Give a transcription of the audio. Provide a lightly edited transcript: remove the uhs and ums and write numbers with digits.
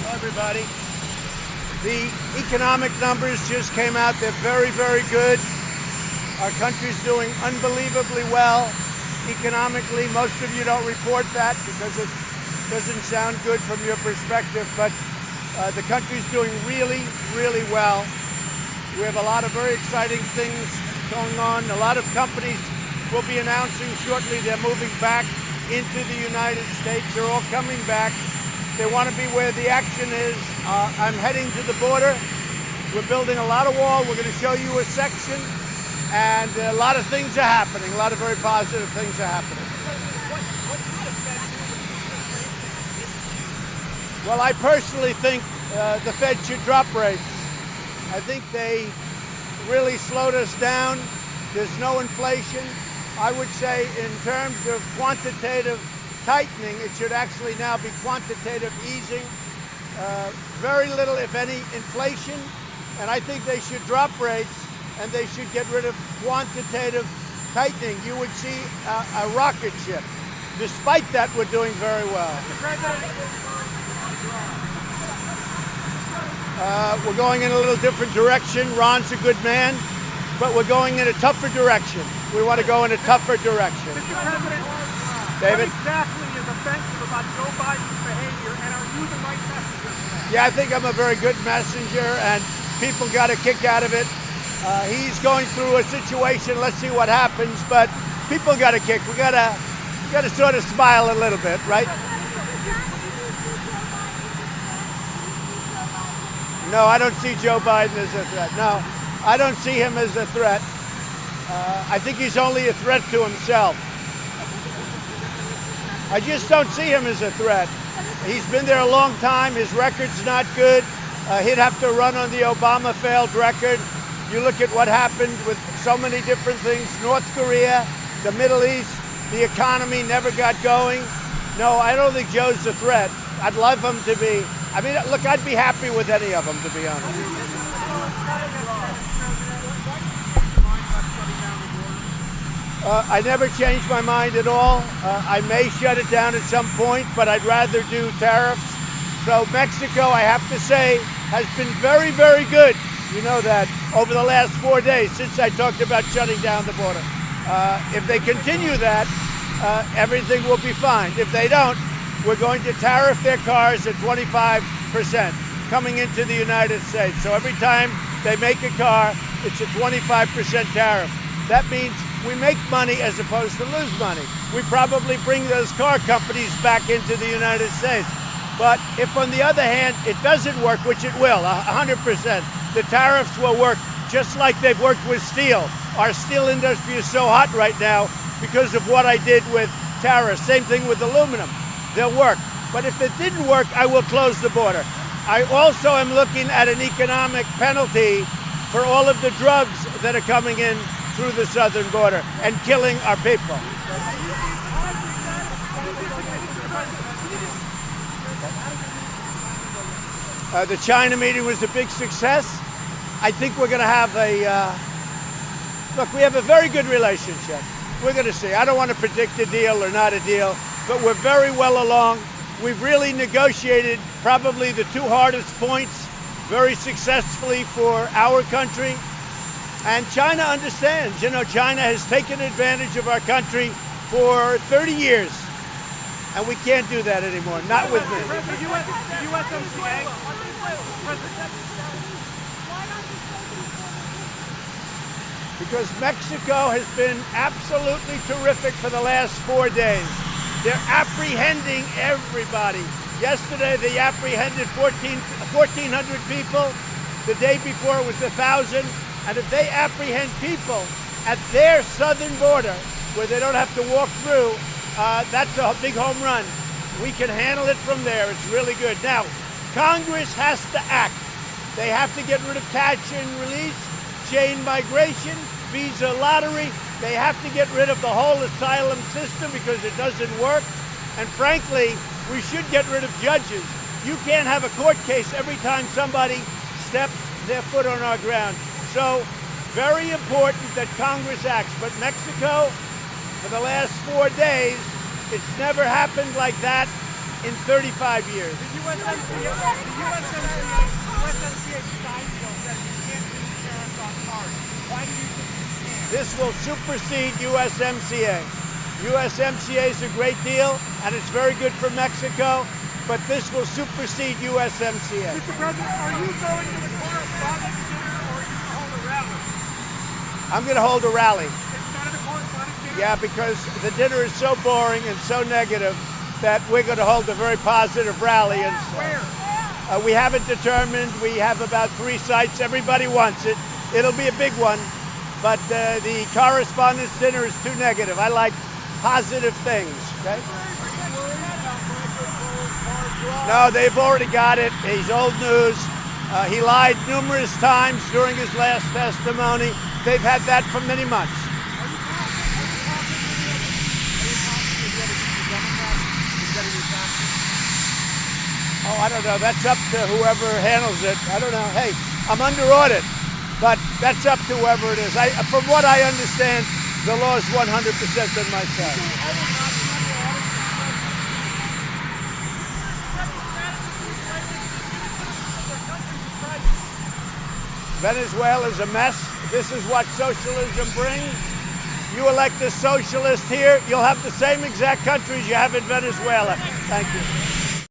Hello, everybody. The economic numbers just came out. They're very, very good. Our country's doing unbelievably well economically. Most of you don't report that because it doesn't sound good from your perspective, but the country's doing really, really well. We have a lot of very exciting things going on. A lot of companies will be announcing shortly they're moving back into the United States. They're all coming back. They want to be where the action is. I'm heading to the border. We're building a lot of wall. We're going to show you a section, and a lot of things are happening. A lot of very positive things are happening. Well, I personally think the Fed should drop rates. I think they really slowed us down. There's no inflation. I would say in terms of quantitative tightening, it should actually now be quantitative easing. Very little, if any, inflation. And I think they should drop rates and they should get rid of quantitative tightening. You would see a rocket ship. Despite that, we're doing very well. We're going in a little different direction. Ron's a good man, but we're going in a tougher direction. We want to go in a tougher direction. Mr. President, David? what exactly is offensive about Joe Biden's behavior, and are you the right messenger for that? Yeah, I think I'm a very good messenger, and people got a kick out of it. He's going through a situation. Let's see what happens, but people got a kick. We gotta sort of smile a little bit, right? No, I don't see Joe Biden as a threat. No, I don't see him as a threat. I think he's only a threat to himself. I just don't see him as a threat. He's been there a long time. His record's not good. He'd have to run on the Obama failed record. You look at what happened with so many different things. North Korea, the Middle East, the economy never got going. No, I don't think Joe's a threat. I'd love him to be. I mean, look, I'd be happy with any of them, to be honest. I never changed my mind at all. I may shut it down at some point, but I'd rather do tariffs. So Mexico, I have to say, has been very, very good. You know that over the last 4 days since I talked about shutting down the border. If they continue that, everything will be fine. If they don't, we're going to tariff their cars at 25% coming into the United States. So every time they make a car, it's a 25% tariff. That means we make money as opposed to lose money. We probably bring those car companies back into the United States. But if, on the other hand, it doesn't work, which it will, 100%, the tariffs will work just like they've worked with steel. Our steel industry is so hot right now because of what I did with tariffs. Same thing with aluminum. They'll work. But if it didn't work, I will close the border. I also am looking at an economic penalty for all of the drugs that are coming in through the southern border and killing our people. The China meeting was a big success. I think we're going to have look, we have a very good relationship. We're going to see. I don't want to predict a deal or not a deal, but we're very well along. We've really negotiated probably the two hardest points very successfully for our country. And China understands. You know, China has taken advantage of our country for 30 years. And we can't do that anymore, not with me. Because Mexico has been absolutely terrific for the last 4 days. They're apprehending everybody. Yesterday, they apprehended 1,400 people. The day before, it was 1,000. And if they apprehend people at their southern border, where they don't have to walk through, that's a big home run. We can handle it from there. It's really good. Now, Congress has to act. They have to get rid of catch and release, chain migration, visa lottery. They have to get rid of the whole asylum system because it doesn't work. And frankly, we should get rid of judges. You can't have a court case every time somebody steps their foot on our ground. So, very important that Congress acts. But Mexico, for the last 4 days, it's never happened like that. in 35 years. The USMCA design bill says you can't do tariffs on cars. Why do you think you can? This will supersede USMCA. USMCA is a great deal, and it's very good for Mexico, but this will supersede USMCA. Mr. President, are you going to the correspondence dinner or are you going to hold a rally? I'm going to hold a rally. Instead of the correspondence dinner? Yeah, because the dinner is so boring and so negative that we're going to hold a very positive rally. And Where? we haven't determined. We have about 3 sites. Everybody wants it. It'll be a big one, but the correspondence dinner is too negative. I like positive things. Okay? No, they've already got it. He's old news. He lied numerous times during his last testimony. They've had that for many months. Oh, I don't know. That's up to whoever handles it. I don't know. Hey, I'm under audit, but that's up to whoever it is. From what I understand, the law is 100% on my side. Venezuela is a mess. This is what socialism brings. You elect a socialist here, you'll have the same exact countries you have in Venezuela. Thank you.